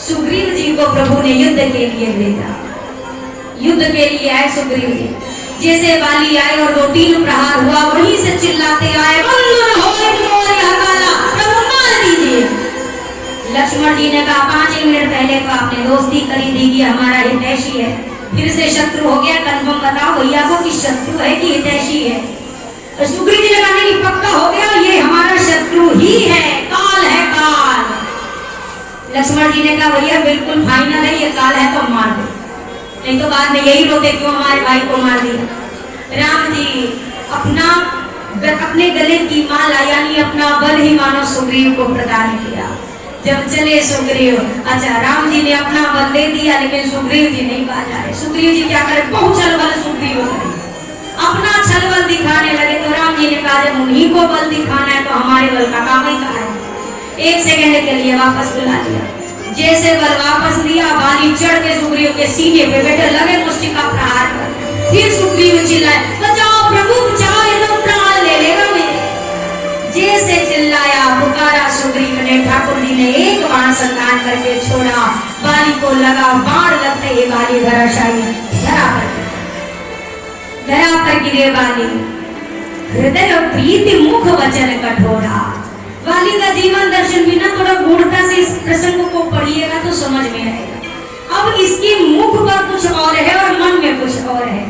सुग्रीव जी को प्रभु ने युद्ध के लिए भेजा। युद्ध के लिए आए सुग्रीव जी। जैसे बाली आए और 2-3 प्रहार हुआ, वहीं से चिल्लाते आए, प्रभु मार दीजिए। लक्ष्मण जी ने कहा 5 मिनट पहले तो आपने दोस्ती करी थी कि हमारा हितैषी है, फिर से शत्रु हो गया। कन्फर्म बताओ भैया को कि शत्रु है कि हितैषी है। तो सुग्रीव जी ने कहा कि पक्का हो गया, ये हमारा शत्रु ही है, काल है काल। लक्ष्मण जी ने कहा भैया बिल्कुल फाइनल है, ये काल है तो मार दो, नहीं तो बाद में यही रोते क्यों हमारे भाई को मार दिया। राम जी अपने गले की माला यानी अपना बल ही मानो सुग्रीव को प्रदान किया। जब चले सुग्रीव, अच्छा राम जी ने अपना बल दे दिया, लेकिन सुग्रीव जी नहीं बाज आए। सुग्रीव जी क्या करे, बहुत छल बल सुग्रीव करे, अपना छल बल दिखाने लगे। तो राम जी ने कहा जब उन्हीं को बल दिखाना है तो हमारे बल का काम ही कहा है। 1 सेकंड के लिए वापस बुला लिया। जैसे बल वापस लिया, बाली चढ़ के सुग्रीव के सीने पे बैठे, लगे मुष्टि का प्रहार कर। फिर सुग्रीव चिल्लाए, बचाओ प्रभु बचाओ, ये तो प्राण ले लेगा मेरे। जैसे चिल्लाया पुकारा सुग्रीव ने, ठाकुर जी ने एक बाण संधान करके छोड़ा। बाली को लगा, बाण लगते ही बाली धराशायी धरा पर गिरे बाली। हृदय प्रीति मुख वचन कठोरा। बाली का जीवन दर्शन भी ना थोड़ा गूढ़ता से इस प्रसंग को पढ़िएगा तो समझ में आएगा। अब इसके मुख पर कुछ और है और मन में कुछ और है।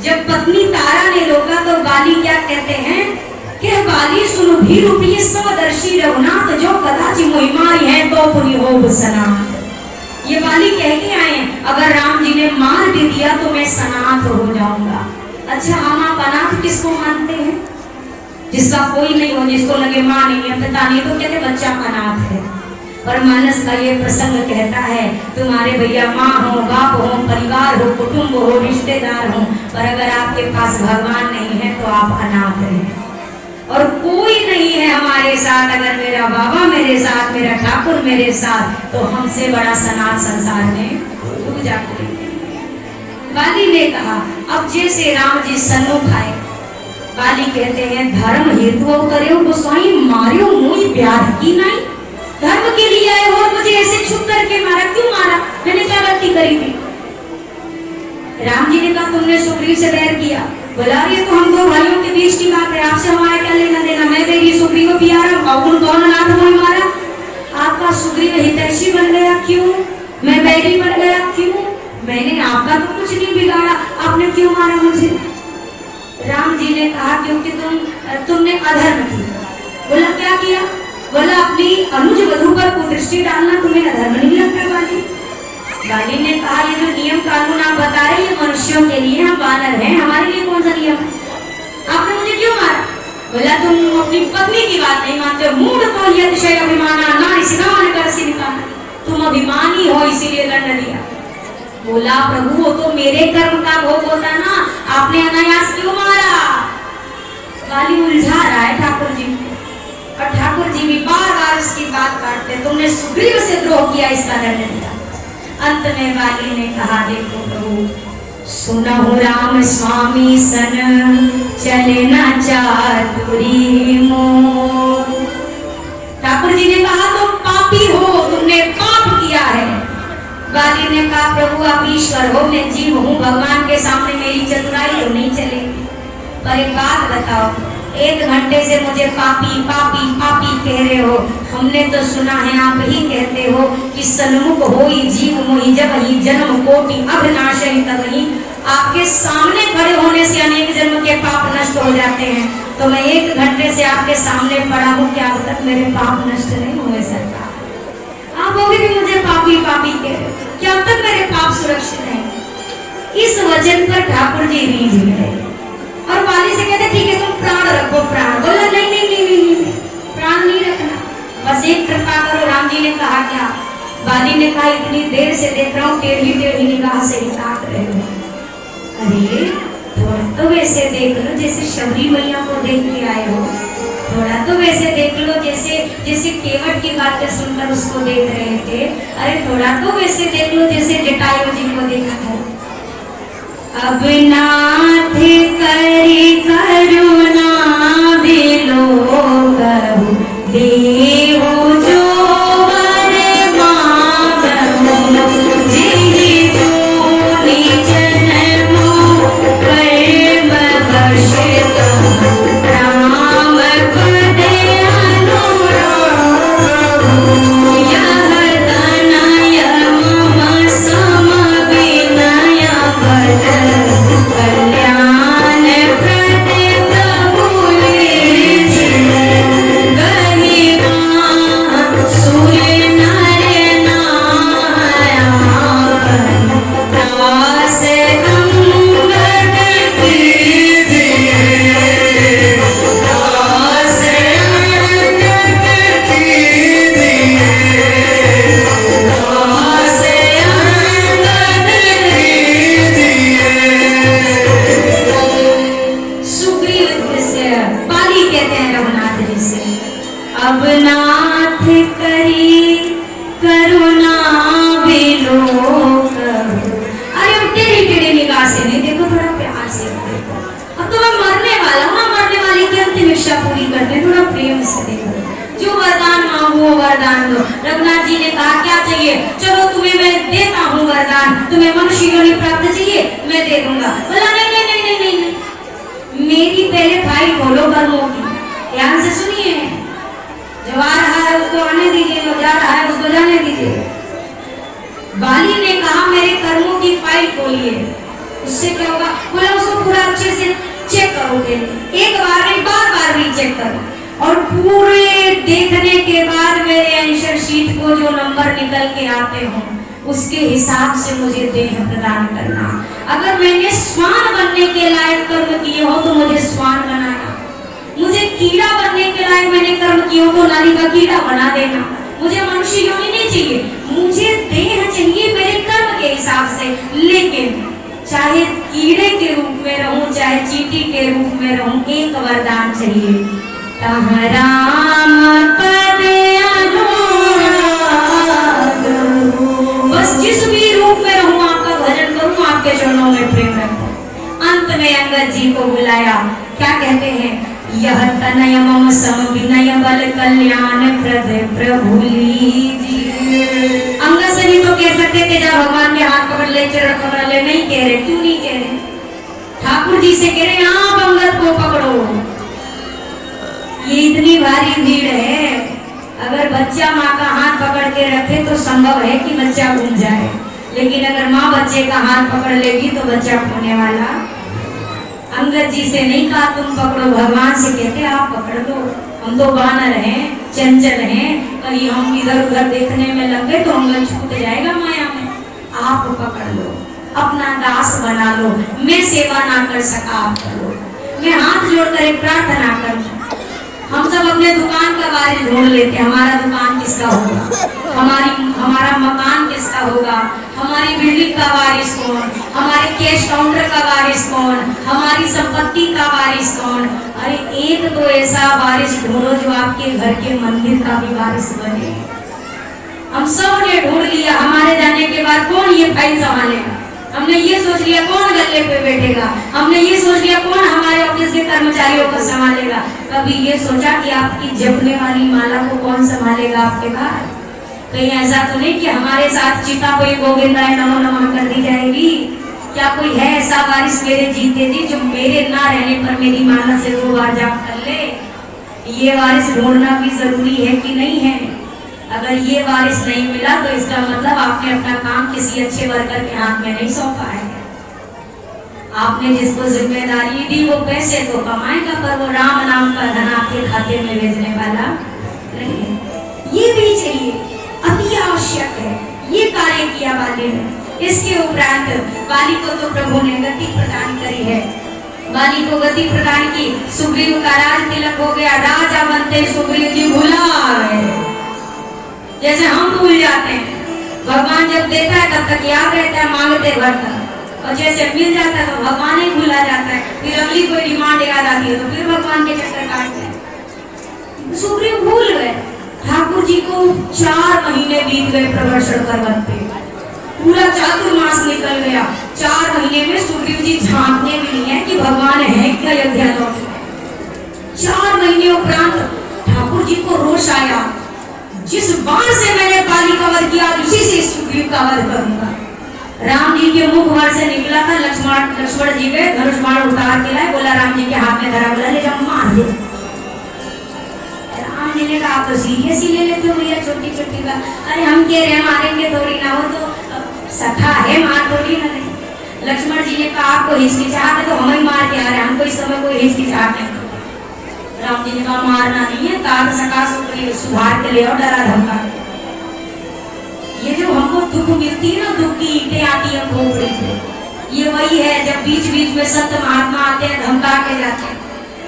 जब पत्नी तारा ने रोका तो बाली क्या कहते हैं कि बाली सुन भी रूपी समदर्शी रघुनाथ, जो कदाचि मोहिमारी है तो पुनि हो सनाथ। ये बाली कह के आए अगर राम जी ने मार भी दिया तो मैं सनाथ हो जाऊंगा। अच्छा हम आप अनाथ किसको मानते हैं? जिसका कोई नहीं हो, जिसको लगे माँ नहीं है, पिता नहीं, तो कहते बच्चा अनाथ है। पर मानस का ये प्रसंग कहता है तुम्हारे भैया माँ हो, बाप हो, परिवार हो, कुटुंब हो, रिश्तेदार हो, पर अगर आपके पास भगवान नहीं है तो आप अनाथ हैं। और कोई नहीं है हमारे साथ, अगर मेरा बाबा मेरे साथ, मेरा ठाकुर मेरे साथ, तो हमसे बड़ा सनाथ संसार में पूजा करें। बाली ने कहा अब जैसे राम जी सन्मुख आए, बाली कहते हैं धर्म हेतु करो गोसाई मारियो मुई ब्याह की नहीं। धर्म के लिए आए और मुझे ऐसे छुप करके मारा, क्यों मारा? मैंने क्या गलती करी थी? राम जी ने कहा तुमने सुग्रीव से बैर किया। बोला ये तो हम 2 भाइयों के बीच की बात है, आपसे हमारा क्या लेना देना? मैं तेरी सुग्रीव प्यारा और कौन नाथ मोह मारा? आपका सुग्रीव हितैषी बन गया क्यों? मैं बैरी बन गया क्यों? मैंने आपका तो कुछ नहीं बिगाड़ा, आपने क्यों मारा मुझे? राम जी ने कहा क्योंकि तुमने अधर्म किया। बोला क्या किया? बोला अपनी अनुज वधू पर कुदृष्टि डालना तुम्हें अधर्म नहीं लगता? बाली ने कहा ये जो नियम कानून आप बता रहे हैं ये मनुष्यों के लिए, हम वानर हैं, हमारे लिए कौन सा नियम है? आपने मुझे क्यों मारा? बोला तुम अपनी पत्नी की बात नहीं मानते, मूढ़ को यह अतिशय अभिमाना नारी सिधान कर सिखाना, तुम अभिमानी हो इसीलिए दंड दिया। बोला प्रभु वो तो मेरे कर्म का भोग होता ना, आपने अनायास क्यों मारा? बाली उलझा रहा है ठाकुर जी को, और ठाकुर जी भी बार बार उसकी बात काटते, तुमने सुग्रीव से द्रोह किया, इसका दंड दिया। अंत में बाली ने कहा देखो प्रभु सुनहु राम स्वामी सन चले न चातुरी मोर। ठाकुर जी ने कहा तुम पापी हो, तुमने पाप किया है। बाली ने कहा प्रभु आप ईश्वर हो, मैं जीव हूँ, भगवान के सामने मेरी चतुराई तो नहीं चलेगी। पर एक बात बताओ, 1 घंटे से मुझे पापी पापी पापी कह रहे हो, हमने तो सुना है आप ही कहते हो कि सन्मुख होई जीव मोहि जब ही जन्म कोटि अभिनाशहि तबहि। आपके सामने खड़े होने से अनेक जन्म के पाप नष्ट हो जाते हैं, तो मैं 1 घंटे से आपके सामने पड़ा हूँ, क्या अब तक मेरे पाप नष्ट नहीं हुए? सरकार आप अभी भी मुझे पापी पापी कह रहे हो, क्या अब तक मेरे पाप सुरक्षित हैं? इस वचन पर ठाकुर जी रीझ गए और बाली से कहते ठीक है तुम प्राण रखो। प्राण बोला नहीं नहीं नहीं नहीं, नहीं प्राण नहीं रखना, बस एक कृपा करो। राम जी ने कहा क्या? बाली ने कहा इतनी देर से देख रहा हूँ, टेढ़ी टेढ़ी निगाह से ही ताक रहे हो। अरे थोड़ा तो वैसे देख लो जैसे शबरी मैया को देख के आए हो, थोड़ा तो वैसे देख लो जैसे जैसे केवट की बातें सुनकर उसको देख रहे थे। अरे थोड़ा तो वैसे देख लो जैसे जटायु जी को देखा था। अब नाथ करी करुणा बिलोकहु देहु जो वर मांगहि रघुनाथ जी ने कहा क्या चाहिए? चलो तुम्हें मैं देता हूँ वरदान, तुम्हें मनुष्य योनि प्राप्त चाहिए, मैं दे दूंगा। बोला नहीं नहीं नहीं नहीं नहीं, नहीं। मेरी पहले फाइल खोलो कर्मों की, ध्यान से सुनिए। जो आ रहा है उसको आने दीजिए, जो जा रहा है उसको जाने दीजिए। बाली ने कहा मेरे कर्मों की फाइल खोलिए, उससे क्या होगा? बोला उसको पूरा अच्छे से चेक करोगे, एक बार नहीं बार बार भी चेक करो, और पूरे देखने के बाद मेरे आंसर शीट को जो नंबर निकल के आते हो उसके हिसाब से मुझे देह प्रदान करना। अगर मैंने श्वान बनने के लायक कर्म किए हो तो मुझे श्वान बनाना, मुझे कीड़ा बनने के लायक मैंने कर्म किए हो तो नाली का कीड़ा बना देना। मुझे मनुष्य योनि नहीं चाहिए, मुझे देह चाहिए मेरे कर्म के हिसाब से। लेकिन चाहे कीड़े के रूप में रहूं चाहे चींटी के रूप में रहूं, एक वरदान चाहिए, राम पद अनुराग। बस जिस भी रूप में रहूं आपका भजन करूं, आपके चरणों में प्रेम रखूं। अंत में अंगद जी को बुलाया, क्या कहते हैं? यह तनय मम सम विनय बल कल्याण प्रद प्रभु लीजिए। अंगद से भी तो कह सकते थे जा भगवान के हाथ पकड़ ले, चरण पकड़ ले, नहीं कह रहे। क्यों नहीं कह रहे? ठाकुर जी से कह रहे आप अंगद को पकड़ो। ये इतनी भारी भीड़ है, अगर बच्चा माँ का हाथ पकड़ के रखे तो संभव है कि बच्चा घूम जाए, लेकिन अगर माँ बच्चे का हाथ पकड़ लेगी तो बच्चा होने वाला। अंगद जी से नहीं कहा तुम पकड़ो, भगवान से कहते आप पकड़ लो। हम तो बानर हैं, चंचल हैं, कहीं हम इधर उधर देखने में लगे तो अंगद छूट जाएगा माया में। आप पकड़ लो, अपना दास बना लो, मैं सेवा ना कर सका आप करो। मैं हाथ जोड़कर एक प्रार्थना करूं, हम सब अपने दुकान का वारिस ढूंढ लेते हैं, हमारा दुकान किसका होगा, हमारा मकान किसका होगा, हमारी बिल्डिंग का वारिस कौन, हमारे कैश काउंटर का वारिस कौन, हमारी संपत्ति का वारिस कौन। अरे एक तो ऐसा वारिस ढूंढो जो आपके घर के मंदिर का भी वारिस बने। हम सब ने ढूंढ लिया, हमारे जाने के बाद कौन ये फाइल संभालेगा? हमने ये सोच लिया कौन गल्ले पे बैठेगा, हमने ये सोच लिया कौन हमारे ऑफिस के कर्मचारियों को संभालेगा। कभी ये सोचा कि आपकी जपने वाली माला को कौन संभालेगा आपके घर? कहीं ऐसा तो नहीं कि हमारे साथ चिता कोई गोविंदाय नमो नमः कर दी जाएगी? क्या कोई है ऐसा वारिस मेरे जीते जी जो मेरे ना रहने पर मेरी माला से 2 बार जाप कर ले? ये वारिस ढूंढना भी जरूरी है कि नहीं है? अगर ये वारिस नहीं मिला तो इसका मतलब आपने अपना काम किसी अच्छे वर्कर के हाथ में नहीं सौंपा है। आपने जिसको जिम्मेदारी दी वो पैसे तो कमाएगा, पर वो राम नाम का धन आपके खाते में भेजने वाला नहीं है। ये भी चाहिए, अति आवश्यक है। ये कार्य किया बाली ने। इसके उपरांत बाली को तो प्रभु ने गति प्रदान करी है, बाली को गति प्रदान की। सुग्रीव का राज तिलक हो गया, राजा बनते सुग्रीव जी भुला गए, जैसे हम भूल जाते हैं। भगवान जब देता है तब तक याद रहता है, मांगते भरता, और जैसे मिल जाता है तो भगवान ही भूला जाता है। फिर अगली कोई डिमांड याद आती है तो फिर भगवान के चक्कर काटते हैं। सुग्रीव भूल गए। ठाकुर जी को 4 महीने बीत गए प्रवर्षण पर्वत पे, पूरा चातुर्मास निकल गया। 4 महीने में सुग्रीव जी झांकने भी नहीं है कि भगवान है क्या अयोध्या लौट। 4 महीने उपरांत ठाकुर जी को रोष आया, जिस बाण से मैंने बाली का वध किया उसी से सुग्रीव का वध करूंगा। राम जी के मुख भर से निकला था, लक्ष्मण जी के धनुष बाण उतार के लाए, बोला राम जी के हाथ में धरा, बोला ले जाओ मार दे। राम जी ने कहा आप तो सीरियस ही ले लेते हो भैया छोटी छोटी बात। अरे हम कह रहे हैं मारेंगे थोड़ी ना, वो तो सखा है, मार थोड़ी ना। लक्ष्मण जी ने कहा आपको हिचकिचाहट है तो हमें मार के आ रहे हैं, हमको इस समय कोई हिचकिचाहट नहीं। राम जी ने कहा मारना नहीं है, तात सका सुधार के ले और डरा धमका। ये जो हमको दुख मिलती है ना, दुख की ईंटें आती है खोपड़ी पे, ये वही है जब बीच बीच में संत महात्मा आते हैं धमका के जाते हैं।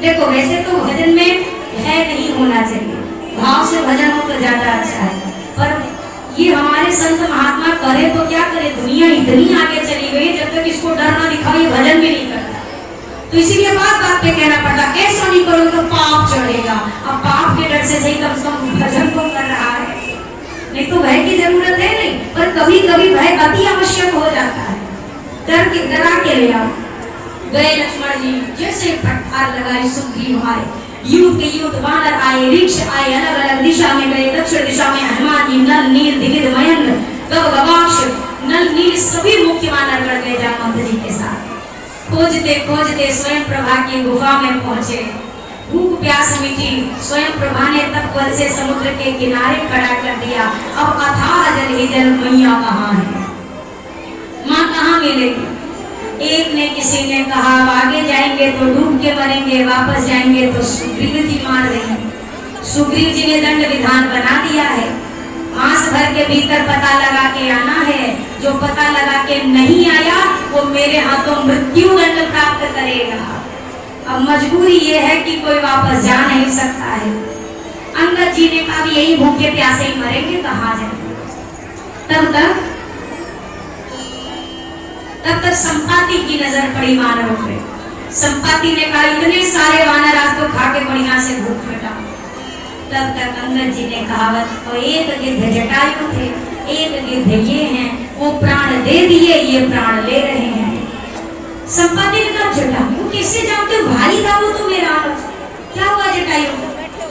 देखो वैसे तो भजन में है नहीं होना चाहिए, भाव से भजन हो तो ज्यादा अच्छा है, पर ये हमारे संत महात्मा करे तो क्या करे, दुनिया इतनी आगे चली गई, जब तक इसको डर ना दिखाओ ये भजन भी नहीं करता। तो इसीलिए बात बात पे कहना पड़ता, ऐसा नहीं करो तो पाप चढ़ेगा। अब पाप के डर से सही कम से कम भजन को कर रहा है, नहीं तो भय की जरूरत है नहीं, पर कभी कभी भय अति आवश्यक हो जाता है। डर के डरा के ले आओ। गए लक्ष्मण जी, जैसे फटकार लगाई सुग्रीव आए, युद्ध के युद्ध वानर आए, ऋक्ष आए, अलग अलग दिशा में गए। दक्षिण दिशा में हनुमान जी, नल नील दिगिद मयंक गवाक्ष नल नील सभी मुख्य वानर गण गए जामवंत जी के साथ। खोजते खोजते स्वयं प्रभा की गुफा में पहुंचे। भूख प्यास मिटी, स्वयं प्रभा ने तत्पर से समुद्र के किनारे खड़ा कर दिया। अब अथाह जल ही जल, मैया कहाँ है, माँ कहाँ मिलेगी। एक ने किसी ने कहा आगे जाएंगे तो डूब के मरेंगे, वापस जाएंगे तो सुग्रीव जी मार देंगे। सुग्रीव जी ने दंड विधान बना दिया है, मास भर के भीतर पता लगा के आना है। जो पता लगा के नहीं आया वो मेरे हाथों मृत्यु दंड प्राप्त करेगा। अब मजबूरी ये है कि कोई वापस जा नहीं सकता है। अंगद जी ने कहा यही भूखे प्यासे ही मरेंगे, कहाँ जाएंगे। तब तक संपाति की नजर पड़ी वानरों पे। संपाति ने कहा इतने सारे वानर आज तो खा के बढ़िया से भूख मिटा। तब तक अंगद जी ने कहावत, तो एक गिद्ध जटायु थे, एक गिद्ध ये हैं, वो प्राण दे दिए, ये प्राण ले रहे हैं। संपाति ने कहा जटायु कैसे जानते हो, भाई था वो तो मेरा। क्या हुआ जटायु?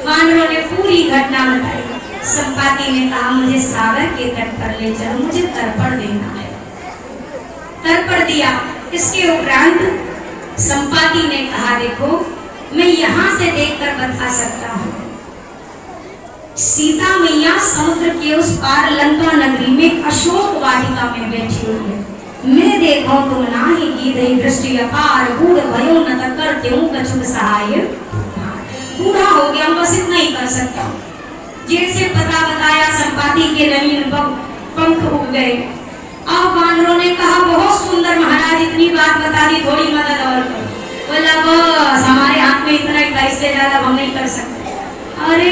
वानरों ने पूरी घटना बताई। संपाति ने कहा मुझे सागर के तट पर ले चलो, मुझे तर्पण देना है। तर्पण दिया। इसके उपरांत संपाति ने कहा देखो मैं यहाँ से देखकर बता सकता हूँ, सीता मैया समुद्र के उस पार लंका नगरी में अशोक वाटिका में बैठी हुई है। मैं देखो तुम नाही कीधई दृष्टि अपार, बूढ़ भयो न करते हूँ कछुक सहाय। बूढ़ा हो गया, बस इतना ही कर सकता हूँ। जैसे पता बताया संपाति के नवीन पंख उग गए। अब वानरों ने कहा बहुत सुंदर महाराज, इतनी बात बता दी, थोड़ी मदद और करो। बोला बस हमारे हाथ में इतना ही, इससे ज्यादा हम नहीं कर सकते। अरे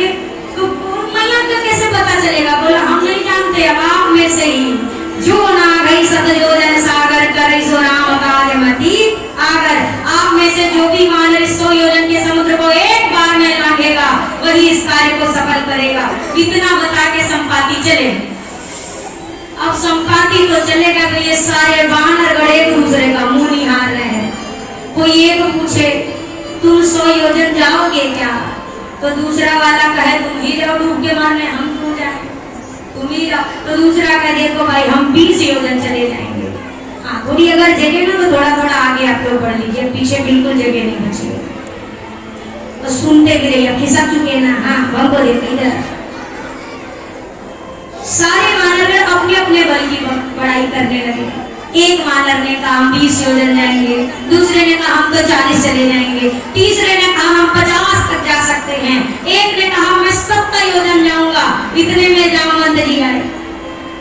तो मैया का कैसे पता चलेगा? बोला हम नहीं जानते, अब आप में से ही जो ना गई सतयोजन सागर करे सो राम काज मति आगर। आप में से जो भी वानर 100 योजन के समुद्र को एक बार में लांघेगा वही इस कार्य को सफल करेगा। इतना बता के संपाति चले। अब संपाति तो चलेगा तो ये सारे वानर गण एक दूसरे का मुंह निहार रहे हैं। कोई एक पूछे तुम 100 योजन जाओगे क्या? तो दूसरा वाला कहे तुम ही जाओ डूब के मारने, हम क्यों जाए, तुम ही जाओ। तो दूसरा कहे देखो भाई हम 20 योजन चले जाएंगे। हाँ थोड़ी अगर जगह ना तो थोड़ा थोड़ा आगे आप लोग बढ़ लीजिए, पीछे बिल्कुल जगह नहीं बची। तो सुनते भी रहिए, खिसक चुके ना। हाँ हमको देखते इधर। सारे वानर अपने अपने बल की बड़ाई करने लगे। एक वानर ने कहा हम 20 योजन जाएंगे, दूसरे ने कहा हम तो 40 चले जाएंगे, तीसरे ने कहा हम 50 तक जा सकते हैं, एक ने कहा मैं 70 योजन जाऊंगा। इतने में जामवंत जी आए।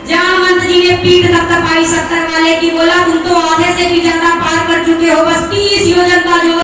जामवंत जी ने पीठ थपथपाई 70 वाले की, बोला तुम तो आधे से भी ज्यादा पार कर चुके हो, बस 30 योजन का जो